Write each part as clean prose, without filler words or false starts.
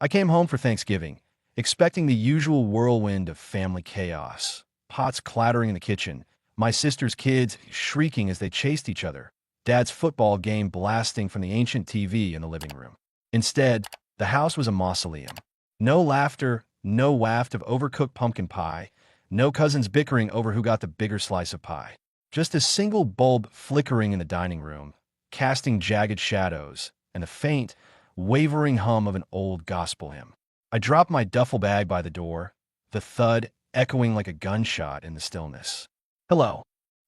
I came home for Thanksgiving, expecting the usual whirlwind of family chaos. Pots clattering in the kitchen, my sister's kids shrieking as they chased each other, Dad's football game blasting from the ancient TV in the living room. Instead, the house was a mausoleum. No laughter, no waft of overcooked pumpkin pie, no cousins bickering over who got the bigger slice of pie. Just a single bulb flickering in the dining room, casting jagged shadows, and the faint, wavering hum of an old gospel hymn. I dropped my duffel bag by the door, the thud echoing like a gunshot in the stillness. "Hello,"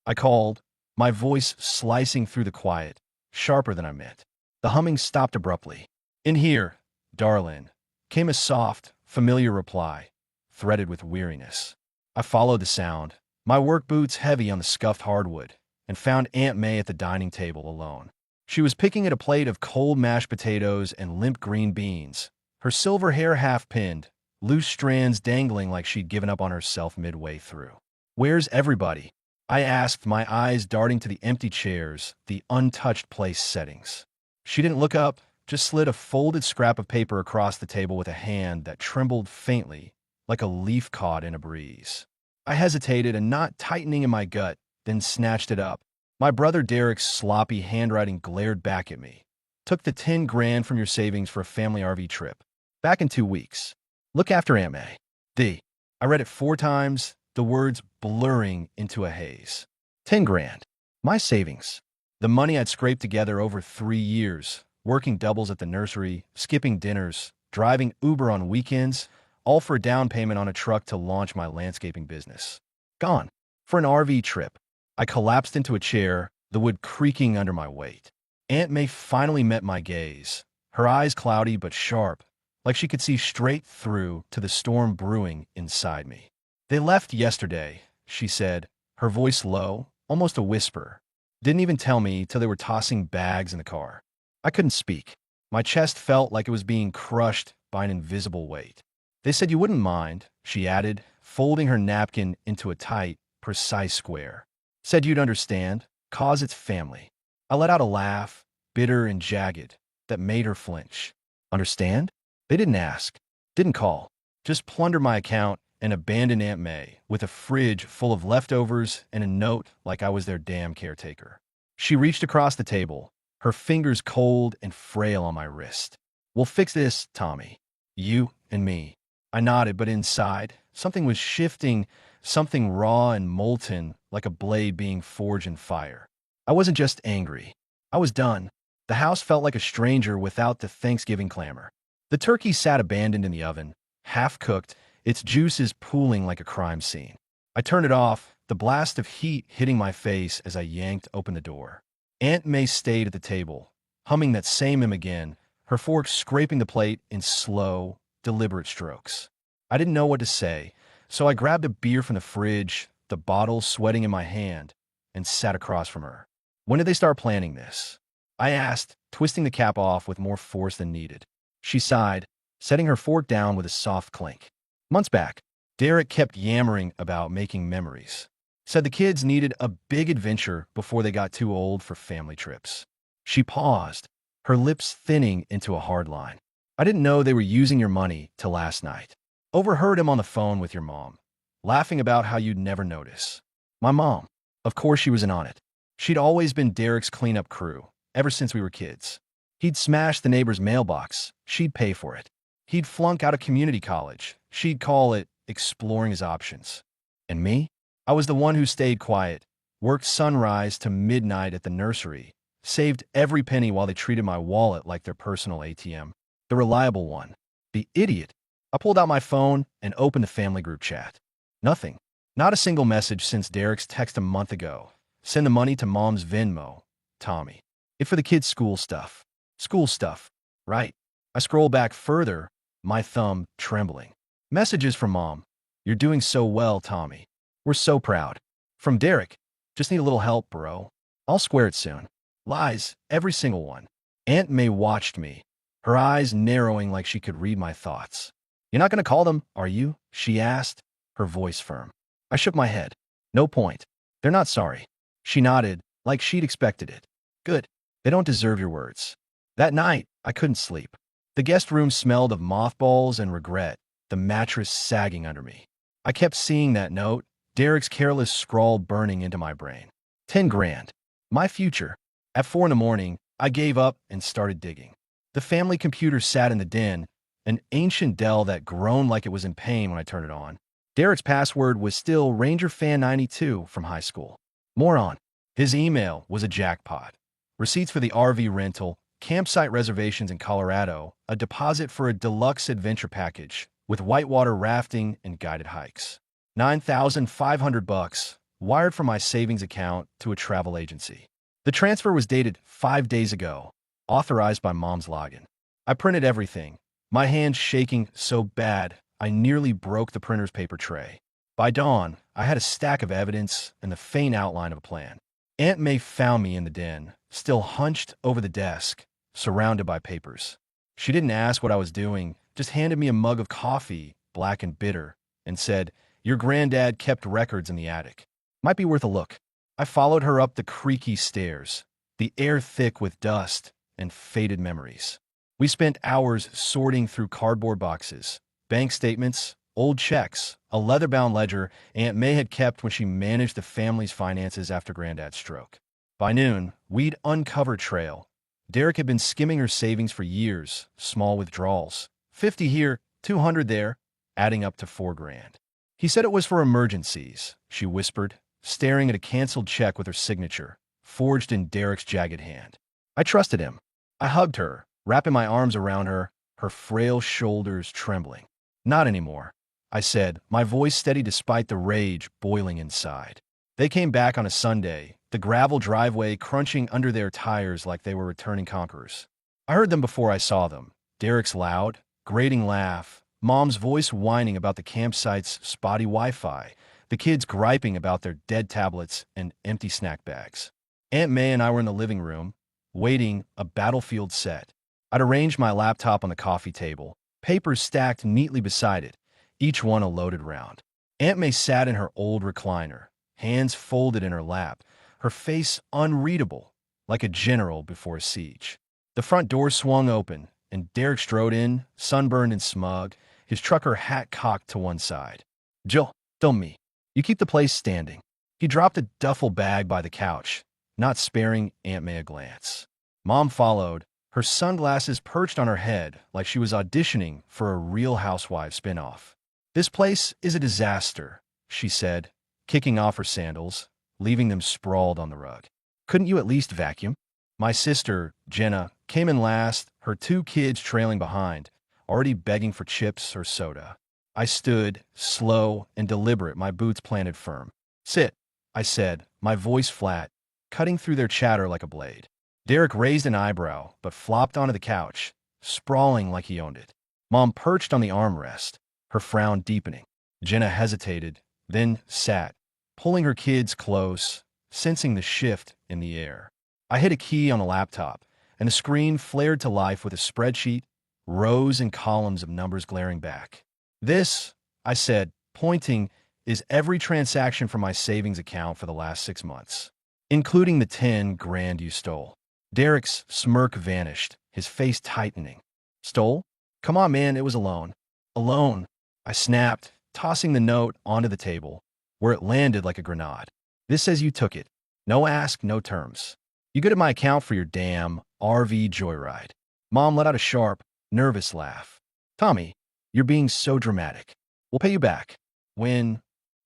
I called, my voice slicing through the quiet, sharper than I meant. The humming stopped abruptly. "In here, darlin'," came a soft, familiar reply, threaded with weariness. I followed the sound, my work boots heavy on the scuffed hardwood, and found Aunt May at the dining table alone. She was picking at a plate of cold mashed potatoes and limp green beans, her silver hair half-pinned, loose strands dangling like she'd given up on herself midway through. "Where's everybody?" I asked, my eyes darting to the empty chairs, the untouched place settings. She didn't look up, just slid a folded scrap of paper across the table with a hand that trembled faintly, like a leaf caught in a breeze. I hesitated, a knot tightening in my gut, then snatched it up. My brother Derek's sloppy handwriting glared back at me. "Took the 10 grand from your savings for a family RV trip. Back in 2 weeks. Look after Aunt May." I read it 4 times, the words blurring into a haze. 10 grand. My savings. The money I'd scraped together over 3 years, working doubles at the nursery, skipping dinners, driving Uber on weekends, all for a down payment on a truck to launch my landscaping business. Gone. For an RV trip. I collapsed into a chair, the wood creaking under my weight. Aunt May finally met my gaze, her eyes cloudy but sharp, like she could see straight through to the storm brewing inside me. "They left yesterday," she said, her voice low, almost a whisper. "Didn't even tell me till they were tossing bags in the car." I couldn't speak. My chest felt like it was being crushed by an invisible weight. "They said you wouldn't mind," she added, folding her napkin into a tight, precise square. "Said you'd understand, 'cause it's family." I let out a laugh, bitter and jagged, that made her flinch. Understand? They didn't ask, didn't call, just plunder my account and abandon Aunt May with a fridge full of leftovers and a note like I was their damn caretaker. She reached across the table, her fingers cold and frail on my wrist. "We'll fix this, Tommy. You and me." I nodded, but inside, something was shifting, something raw and molten, like a blade being forged in fire. I wasn't just angry. I was done. The house felt like a stranger without the Thanksgiving clamor. The turkey sat abandoned in the oven, half-cooked, its juices pooling like a crime scene. I turned it off, the blast of heat hitting my face as I yanked open the door. Aunt May stayed at the table, humming that same hymn again, her fork scraping the plate in slow, deliberate strokes. I didn't know what to say, so I grabbed a beer from the fridge, the bottle sweating in my hand, and sat across from her. "When did they start planning this?" I asked, twisting the cap off with more force than needed. She sighed, setting her fork down with a soft clink. "Months back." Derek kept yammering about making memories. Said the kids needed a big adventure before they got too old for family trips. She paused, her lips thinning into a hard line. "I didn't know they were using your money till last night. Overheard him on the phone with your mom, laughing about how you'd never notice." My mom. Of course she was in on it. She'd always been Derek's cleanup crew, ever since we were kids. He'd smash the neighbor's mailbox, she'd pay for it. He'd flunk out of community college, she'd call it exploring his options. And me? I was the one who stayed quiet, worked sunrise to midnight at the nursery, saved every penny while they treated my wallet like their personal ATM. The reliable one. The idiot. I pulled out my phone and opened the family group chat. Nothing. Not a single message since Derek's text a month ago. "Send the money to Mom's Venmo, Tommy. It's for the kids' school stuff." School stuff. Right. I scrolled back further, my thumb trembling. Messages from Mom. "You're doing so well, Tommy. We're so proud." From Derek. "Just need a little help, bro. I'll square it soon." Lies, every single one. Aunt May watched me, her eyes narrowing like she could read my thoughts. "You're not going to call them, are you?" she asked, her voice firm. I shook my head. "No point. They're not sorry." She nodded, like she'd expected it. "Good. They don't deserve your words." That night, I couldn't sleep. The guest room smelled of mothballs and regret, the mattress sagging under me. I kept seeing that note, Derek's careless scrawl burning into my brain. 10 grand. My future. At 4 in the morning, I gave up and started digging. The family computer sat in the den, an ancient Dell that groaned like it was in pain when I turned it on. Derek's password was still RangerFan92 from high school. Moron. His email was a jackpot. Receipts for the RV rental, campsite reservations in Colorado, a deposit for a deluxe adventure package with whitewater rafting and guided hikes. $9,500 wired from my savings account to a travel agency. The transfer was dated 5 days ago, authorized by Mom's login. I printed everything, my hands shaking so bad I nearly broke the printer's paper tray. By dawn, I had a stack of evidence and the faint outline of a plan. Aunt May found me in the den, still hunched over the desk, surrounded by papers. She didn't ask what I was doing, just handed me a mug of coffee, black and bitter, and said, "Your granddad kept records in the attic. Might be worth a look." I followed her up the creaky stairs, the air thick with dust and faded memories. We spent hours sorting through cardboard boxes, bank statements, old checks, a leather-bound ledger Aunt May had kept when she managed the family's finances after Granddad's stroke. By noon, we'd uncovered trail. Derek had been skimming her savings for years, small withdrawals. 50 here, 200 there, adding up to 4 grand. He said it was for emergencies, she whispered, staring at a canceled check with her signature, forged in Derek's jagged hand. I trusted him. I hugged her, wrapping my arms around her, her frail shoulders trembling. Not anymore, I said, my voice steady despite the rage boiling inside. They came back on a Sunday, the gravel driveway crunching under their tires like they were returning conquerors. I heard them before I saw them. Derek's loud, grating laugh, Mom's voice whining about the campsite's spotty Wi-Fi, the kids griping about their dead tablets and empty snack bags. Aunt May and I were in the living room, waiting, a battlefield set. I'd arranged my laptop on the coffee table, papers stacked neatly beside it, each one a loaded round. Aunt May sat in her old recliner, hands folded in her lap, her face unreadable, like a general before a siege. The front door swung open, and Derek strode in, sunburned and smug, his trucker hat cocked to one side. "Jill, film me. You keep the place standing." He dropped a duffel bag by the couch, not sparing Aunt May a glance. Mom followed, her sunglasses perched on her head like she was auditioning for a Real Housewives spinoff. "This place is a disaster," she said, kicking off her sandals, leaving them sprawled on the rug. "Couldn't you at least vacuum?" My sister, Jenna, came in last, her 2 kids trailing behind, already begging for chips or soda. I stood, slow and deliberate, my boots planted firm. "Sit," I said, my voice flat, cutting through their chatter like a blade. Derek raised an eyebrow, but flopped onto the couch, sprawling like he owned it. Mom perched on the armrest, her frown deepening. Jenna hesitated, then sat, pulling her kids close, sensing the shift in the air. I hit a key on the laptop, and the screen flared to life with a spreadsheet, rows and columns of numbers glaring back. "This," I said, pointing, "is every transaction from my savings account for the last 6 months, including the 10 grand you stole." Derek's smirk vanished, his face tightening. "Stole? Come on, man, it was a loan." "A loan," I snapped, tossing the note onto the table, where it landed like a grenade. "This says you took it. No ask, no terms. You go to my account for your damn RV joyride." Mom let out a sharp, nervous laugh. "Tommy, you're being so dramatic. We'll pay you back." "When?"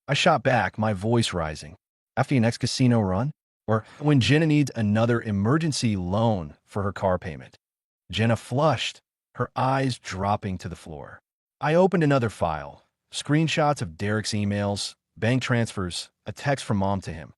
I shot back, my voice rising. "After your next casino run? Or when Jenna needs another emergency loan for her car payment?" Jenna flushed, her eyes dropping to the floor. I opened another file, screenshots of Derek's emails, bank transfers, a text from Mom to him.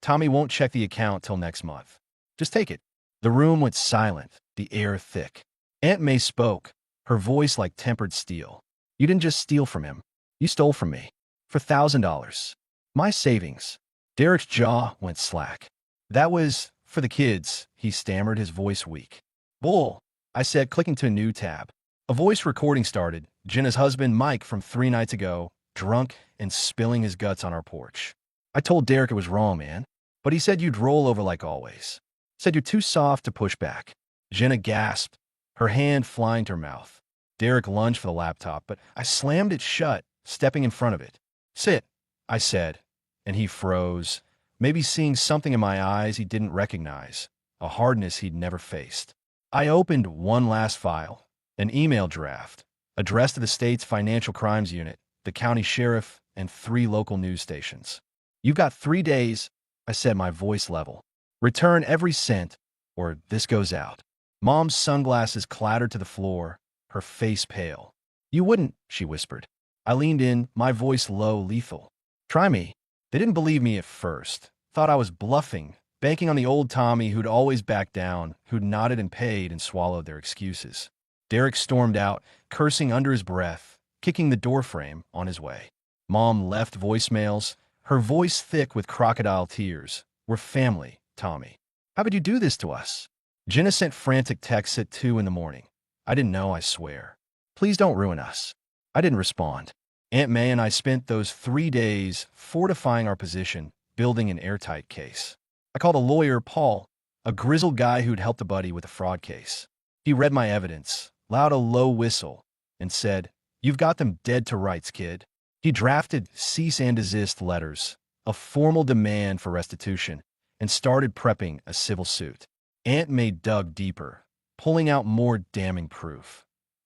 "Tommy won't check the account till next month. Just take it." The room went silent, the air thick. Aunt May spoke, her voice like tempered steel. "You didn't just steal from him. You stole from me. For $1,000. My savings." Derek's jaw went slack. "That was for the kids," he stammered, his voice weak. "Bull," I said, clicking to a new tab. A voice recording started, Jenna's husband, Mike, from 3 nights ago, drunk and spilling his guts on our porch. "I told Derek it was wrong, man. But he said you'd roll over like always. Said you're too soft to push back." Jenna gasped, her hand flying to her mouth. Derek lunged for the laptop, but I slammed it shut, stepping in front of it. "Sit," I said, and he froze, maybe seeing something in my eyes he didn't recognize, a hardness he'd never faced. I opened one last file, an email draft, addressed to the state's financial crimes unit, the county sheriff, and 3 local news stations. "You've got 3 days," I said, my voice level. "Return every cent, or this goes out." Mom's sunglasses clattered to the floor, her face pale. "You wouldn't," she whispered. I leaned in, my voice low, lethal. "Try me." They didn't believe me at first, thought I was bluffing, banking on the old Tommy who'd always backed down, who'd nodded and paid and swallowed their excuses. Derek stormed out, cursing under his breath, kicking the doorframe on his way. Mom left voicemails, her voice thick with crocodile tears. "We're family, Tommy. How could you do this to us?" Jenna sent frantic texts at 2 in the morning. "I didn't know, I swear. Please don't ruin us." I didn't respond. Aunt May and I spent those 3 days fortifying our position, building an airtight case. I called a lawyer, Paul, a grizzled guy who'd helped a buddy with a fraud case. He read my evidence, loud a low whistle, and said, "You've got them dead to rights, kid." He drafted cease and desist letters, a formal demand for restitution, and started prepping a civil suit. Aunt May dug deeper, pulling out more damning proof.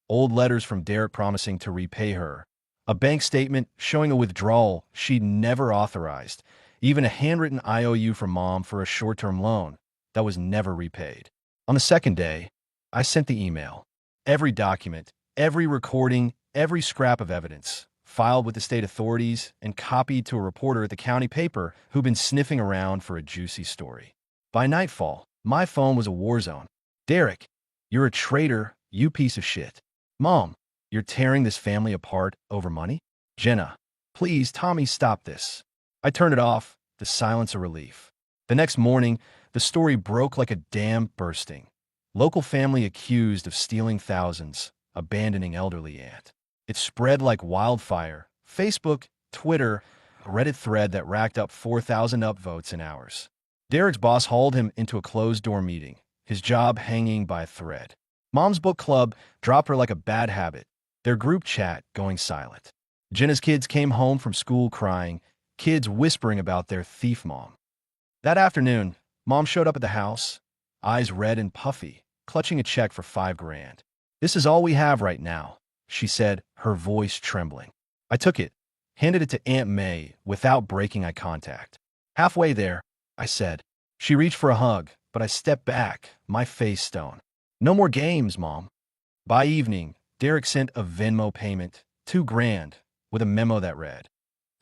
Old letters from Derek promising to repay her, a bank statement showing a withdrawal she'd never authorized, even a handwritten IOU from Mom for a short-term loan that was never repaid. On the second day, I sent the email. Every document, every recording, every scrap of evidence, filed with the state authorities and copied to a reporter at the county paper who'd been sniffing around for a juicy story. By nightfall, my phone was a war zone. "Derek, you're a traitor, you piece of shit." "Mom, you're tearing this family apart over money?" "Jenna, please, Tommy, stop this." I turned it off, the silence a relief. The next morning, the story broke like a dam bursting. Local family accused of stealing thousands, abandoning elderly aunt. It spread like wildfire. Facebook, Twitter, a Reddit thread that racked up 4,000 upvotes in hours. Derek's boss hauled him into a closed-door meeting, his job hanging by a thread. Mom's book club dropped her like a bad habit, their group chat going silent. Jenna's kids came home from school crying, kids whispering about their thief mom. That afternoon, Mom showed up at the house, eyes red and puffy, clutching a check for $5,000. "This is all we have right now," she said, her voice trembling. I took it, handed it to Aunt May without breaking eye contact. "Halfway there," I said. She reached for a hug, but I stepped back, my face stone. "No more games, Mom." By evening, Derek sent a Venmo payment, $2,000, with a memo that read,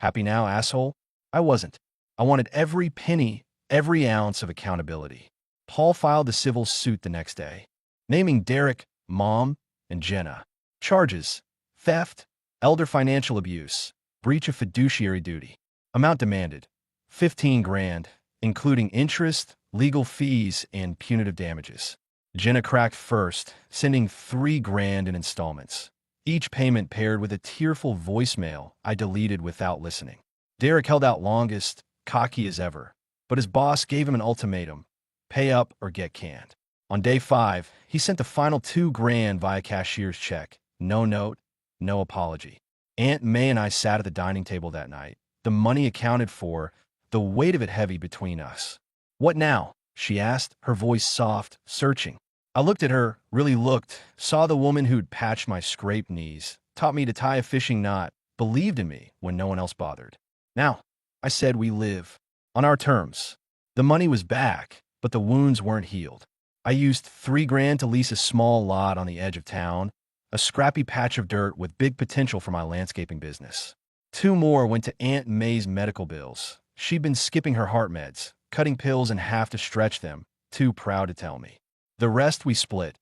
"Happy now, asshole?" I wasn't. I wanted every penny, every ounce of accountability. Paul filed a civil suit the next day, naming Derek, Mom, and Jenna. Charges: theft, elder financial abuse, breach of fiduciary duty. Amount demanded: $15,000, including interest, legal fees, and punitive damages. Jenna cracked first, sending $3,000 in installments, each payment paired with a tearful voicemail I deleted without listening. Derek held out longest, cocky as ever, but his boss gave him an ultimatum: pay up or get canned. On day 5, he sent the final $2,000 via cashier's check. No note, no apology. Aunt May and I sat at the dining table that night, the money accounted for, the weight of it heavy between us. "What now?" she asked, her voice soft, searching. I looked at her, really looked, saw the woman who'd patched my scraped knees, taught me to tie a fishing knot, believed in me when no one else bothered. "Now," I said, "we live on our terms." The money was back, but the wounds weren't healed. I used $3,000 to lease a small lot on the edge of town, a scrappy patch of dirt with big potential for my landscaping business. 2 more went to Aunt May's medical bills. She'd been skipping her heart meds, cutting pills in half to stretch them, too proud to tell me. The rest we split,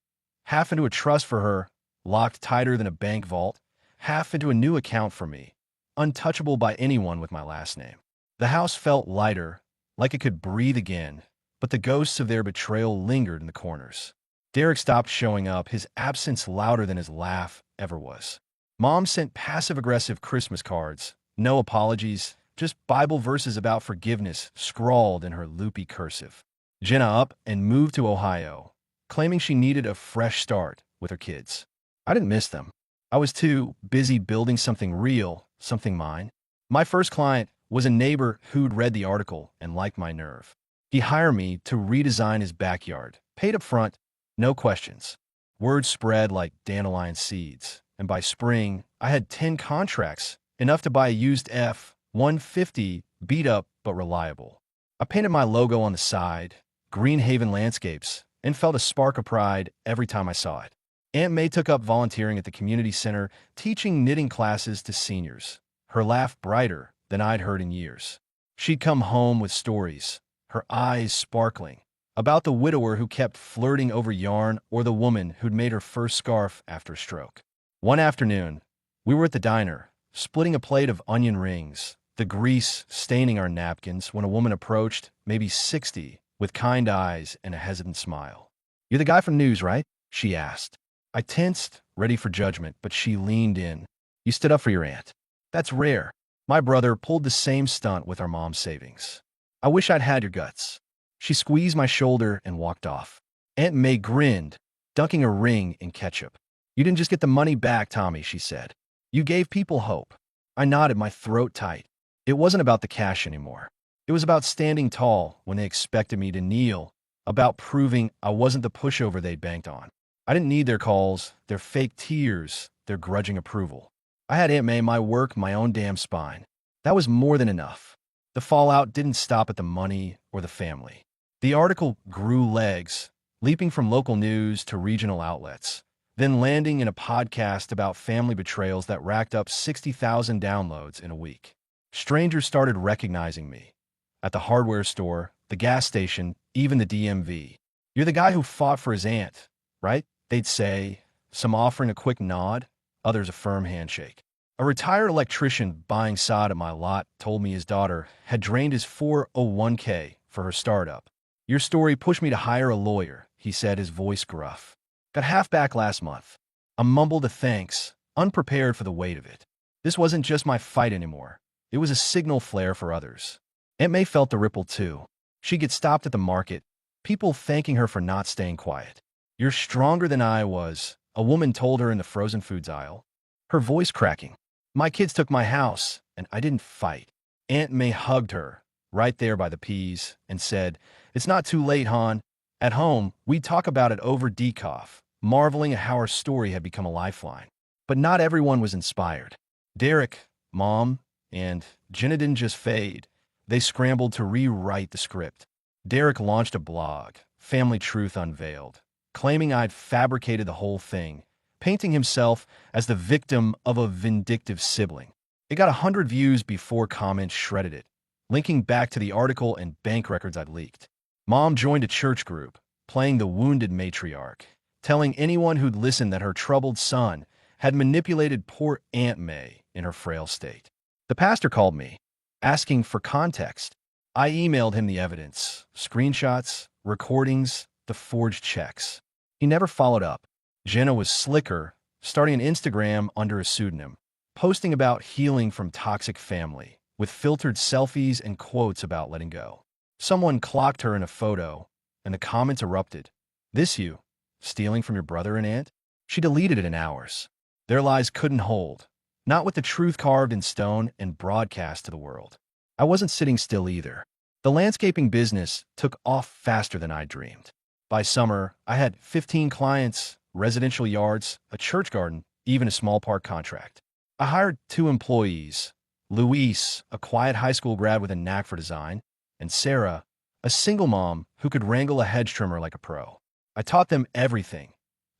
half into a trust for her, locked tighter than a bank vault, half into a new account for me, untouchable by anyone with my last name. The house felt lighter, like it could breathe again, but the ghosts of their betrayal lingered in the corners. Derek stopped showing up, his absence louder than his laugh ever was. Mom sent passive-aggressive Christmas cards, no apologies, just Bible verses about forgiveness scrawled in her loopy cursive. Jenna up and moved to Ohio, claiming she needed a fresh start, with her kids. I didn't miss them. I was too busy building something real, something mine. My first client was a neighbor who'd read the article and liked my nerve. He hired me to redesign his backyard, paid up front, no questions. Word spread like dandelion seeds, and by spring, I had 10 contracts, enough to buy a used F-150, beat up but reliable. I painted my logo on the side, Greenhaven Landscapes, and felt a spark of pride every time I saw it. Aunt May took up volunteering at the community center, teaching knitting classes to seniors, her laugh brighter than I'd heard in years. She'd come home with stories, her eyes sparkling, about the widower who kept flirting over yarn or the woman who'd made her first scarf after a stroke. One afternoon, we were at the diner, splitting a plate of onion rings, the grease staining our napkins, when a woman approached, maybe 60, with kind eyes and a hesitant smile. "You're the guy from news, right?" she asked. I tensed, ready for judgment, but she leaned in. "You stood up for your aunt. That's rare. My brother pulled the same stunt with our mom's savings. I wish I'd had your guts." She squeezed my shoulder and walked off. Aunt May grinned, dunking a ring in ketchup. "You didn't just get the money back, Tommy," she said. "You gave people hope." I nodded, my throat tight. It wasn't about the cash anymore. It was about standing tall when they expected me to kneel, about proving I wasn't the pushover they'd banked on. I didn't need their calls, their fake tears, their grudging approval. I had Aunt May, my work, my own damn spine. That was more than enough. The fallout didn't stop at the money or the family. The article grew legs, leaping from local news to regional outlets, then landing in a podcast about family betrayals that racked up 60,000 downloads in a week. Strangers started recognizing me. At the hardware store, the gas station, even the DMV. "You're the guy who fought for his aunt, right?" they'd say, some offering a quick nod, others a firm handshake. A retired electrician buying sod at my lot told me his daughter had drained his 401k for her startup. "Your story pushed me to hire a lawyer," he said, his voice gruff. "Got half back last month." I mumbled a thanks, unprepared for the weight of it. This wasn't just my fight anymore. It was a signal flare for others. Aunt May felt the ripple too. She'd get stopped at the market, people thanking her for not staying quiet. "You're stronger than I was," a woman told her in the frozen foods aisle, her voice cracking. "My kids took my house, and I didn't fight." Aunt May hugged her, right there by the peas, and said, "It's not too late, hon." At home, we'd talk about it over decaf, marveling at how our story had become a lifeline. But not everyone was inspired. Derek, Mom, and Jenna didn't just fade. They scrambled to rewrite the script. Derek launched a blog, Family Truth Unveiled, claiming I'd fabricated the whole thing, painting himself as the victim of a vindictive sibling. It got 100 views before comments shredded it, linking back to the article and bank records I'd leaked. Mom joined a church group, playing the wounded matriarch, telling anyone who'd listened that her troubled son had manipulated poor Aunt May in her frail state. The pastor called me, asking for context. I emailed him the evidence, screenshots, recordings, the forged checks. He never followed up. Jenna was slicker, starting an Instagram under a pseudonym, posting about healing from toxic family, with filtered selfies and quotes about letting go. Someone clocked her in a photo, and the comments erupted. "This you? Stealing from your brother and aunt?" She deleted it in hours. Their lies couldn't hold, not with the truth carved in stone and broadcast to the world. I wasn't sitting still either. The landscaping business took off faster than I dreamed. By summer, I had 15 clients, residential yards, a church garden, even a small park contract. I hired 2 employees, Luis, a quiet high school grad with a knack for design, and Sarah, a single mom who could wrangle a hedge trimmer like a pro. I taught them everything: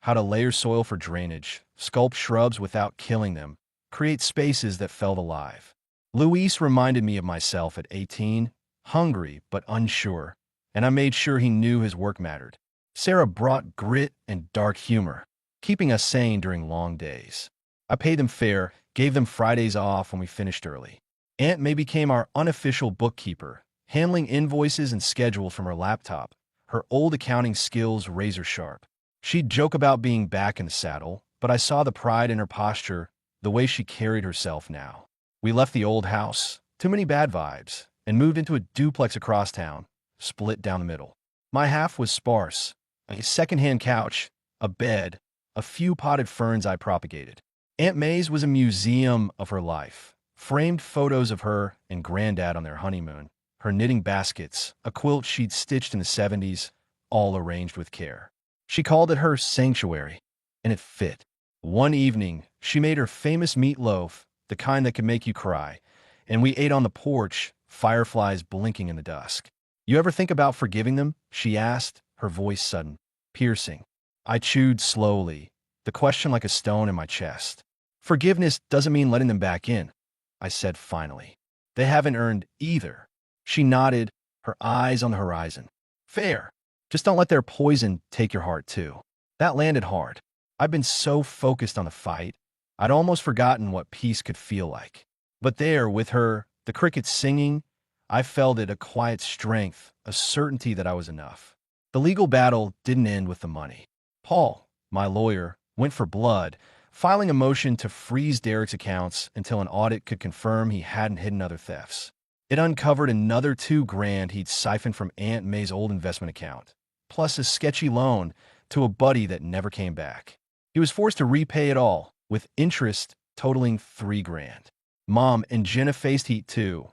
how to layer soil for drainage, sculpt shrubs without killing them, create spaces that felt alive. Luis reminded me of myself at 18, hungry but unsure, and I made sure he knew his work mattered. Sarah brought grit and dark humor, keeping us sane during long days. I paid them fair, gave them Fridays off when we finished early. Aunt May became our unofficial bookkeeper, handling invoices and schedules from her laptop, her old accounting skills razor sharp. She'd joke about being back in the saddle, but I saw the pride in her posture, the way she carried herself now. We left the old house, too many bad vibes, and moved into a duplex across town, split down the middle. My half was sparse: a secondhand couch, a bed, a few potted ferns I propagated. Aunt May's was a museum of her life. Framed photos of her and Granddad on their honeymoon, her knitting baskets, a quilt she'd stitched in the 70s, all arranged with care. She called it her sanctuary, and it fit. One evening, she made her famous meatloaf, the kind that could make you cry, and we ate on the porch, fireflies blinking in the dusk. "You ever think about forgiving them?" she asked, her voice sudden, piercing. I chewed slowly, the question like a stone in my chest. "Forgiveness doesn't mean letting them back in," I said finally. "They haven't earned either." She nodded, her eyes on the horizon. "Fair. Just don't let their poison take your heart, too." That landed hard. I'd been so focused on the fight, I'd almost forgotten what peace could feel like. But there, with her, the crickets singing, I felt it, a quiet strength, a certainty that I was enough. The legal battle didn't end with the money. Paul, my lawyer, went for blood, filing a motion to freeze Derek's accounts until an audit could confirm he hadn't hidden other thefts. It uncovered another $2,000 he'd siphoned from Aunt May's old investment account, plus a sketchy loan to a buddy that never came back. He was forced to repay it all, with interest totaling $3,000. Mom and Jenna faced heat too.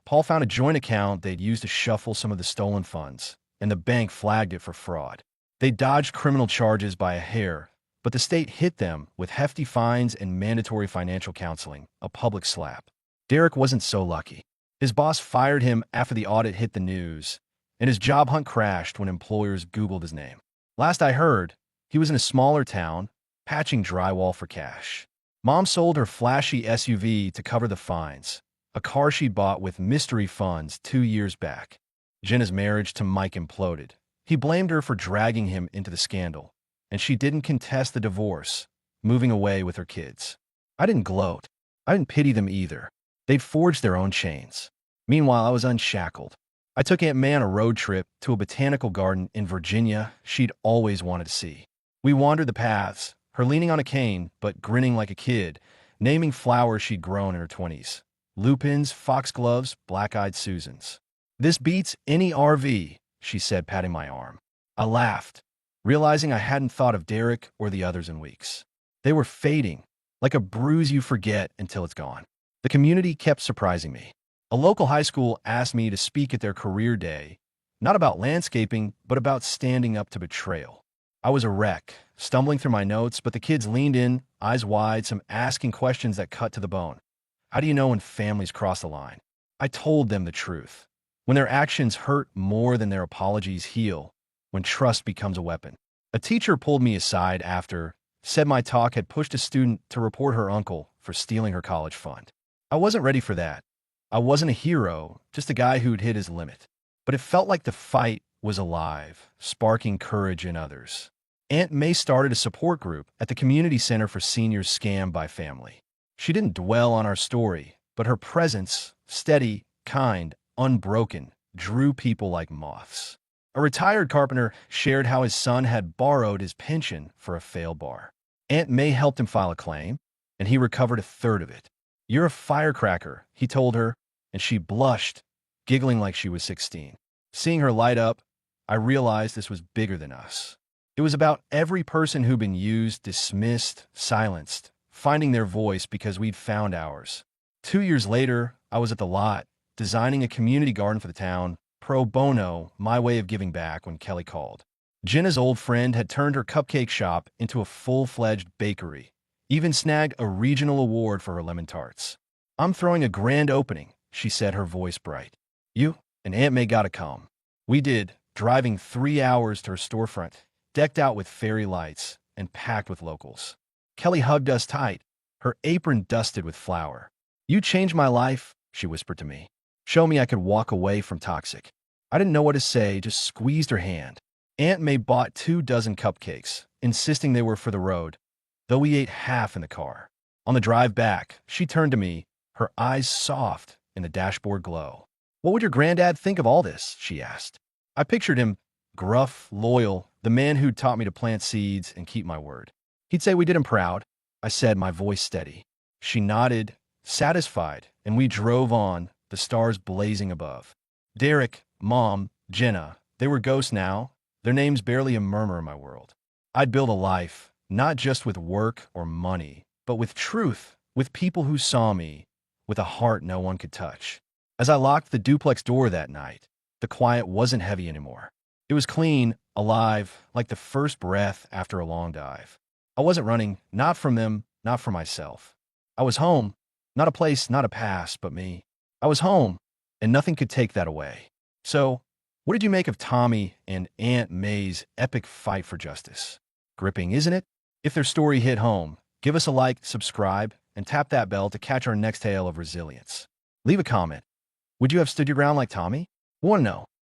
Paul found a joint account they'd used to shuffle some of the stolen funds, and the bank flagged it for fraud. They dodged criminal charges by a hair, but the state hit them with hefty fines and mandatory financial counseling, a public slap. Derek wasn't so lucky. His boss fired him after the audit hit the news, and his job hunt crashed when employers Googled his name. Last I heard, he was in a smaller town, patching drywall for cash. Mom sold her flashy SUV to cover the fines, a car she bought with mystery funds 2 years back. Jenna's marriage to Mike imploded. He blamed her for dragging him into the scandal, and she didn't contest the divorce, moving away with her kids. I didn't gloat. I didn't pity them either. They'd forged their own chains. Meanwhile, I was unshackled. I took Aunt May on a road trip to a botanical garden in Virginia she'd always wanted to see. We wandered the paths, her leaning on a cane, but grinning like a kid, naming flowers she'd grown in her 20s. Lupins, foxgloves, black-eyed Susans. "This beats any RV," she said, patting my arm. I laughed, realizing I hadn't thought of Derek or the others in weeks. They were fading, like a bruise you forget until it's gone. The community kept surprising me. A local high school asked me to speak at their career day, not about landscaping, but about standing up to betrayal. I was a wreck, stumbling through my notes, but the kids leaned in, eyes wide, some asking questions that cut to the bone. "How do you know when families cross the line?" I told them the truth. When their actions hurt more than their apologies heal, when trust becomes a weapon. A teacher pulled me aside after, said my talk had pushed a student to report her uncle for stealing her college fund. I wasn't ready for that. I wasn't a hero, just a guy who'd hit his limit. But it felt like the fight was alive, sparking courage in others. Aunt May started a support group at the community center for seniors scammed by family. She didn't dwell on our story, but her presence, steady, kind, unbroken, drew people like moths. A retired carpenter shared how his son had borrowed his pension for a failed bar. Aunt May helped him file a claim, and he recovered a third of it. "You're a firecracker," he told her, and she blushed, giggling like she was 16. Seeing her light up, I realized this was bigger than us. It was about every person who'd been used, dismissed, silenced, finding their voice because we'd found ours. 2 years later, I was at the lot, designing a community garden for the town, pro bono, my way of giving back when Kelly called. Jenna's old friend had turned her cupcake shop into a full-fledged bakery, even snagged a regional award for her lemon tarts. "I'm throwing a grand opening," she said, her voice bright. "You and Aunt May gotta come." We did, driving 3 hours to her storefront, decked out with fairy lights and packed with locals. Kelly hugged us tight, her apron dusted with flour. "You changed my life," she whispered to me. Show me I could walk away from toxic. I didn't know what to say, just squeezed her hand. Aunt May bought 24 cupcakes, insisting they were for the road, though we ate half in the car. On the drive back, she turned to me, her eyes soft in the dashboard glow. "What would your granddad think of all this?" she asked. I pictured him, gruff, loyal, the man who'd taught me to plant seeds and keep my word. He'd say we did him proud, I said, my voice steady. She nodded, satisfied, and we drove on, the stars blazing above. Derek, Mom, Jenna, they were ghosts now, their names barely a murmur in my world. I'd built a life, not just with work or money, but with truth, with people who saw me, with a heart no one could touch. As I locked the duplex door that night, the quiet wasn't heavy anymore. It was clean, alive, like the first breath after a long dive. I wasn't running, not from them, not from myself. I was home, not a place, not a past, but me. I was home, and nothing could take that away. So, what did you make of Tommy and Aunt May's epic fight for justice? Gripping, isn't it? If their story hit home, give us a like, subscribe, and tap that bell to catch our next tale of resilience. Leave a comment. Would you have stood your ground like Tommy? Want to know.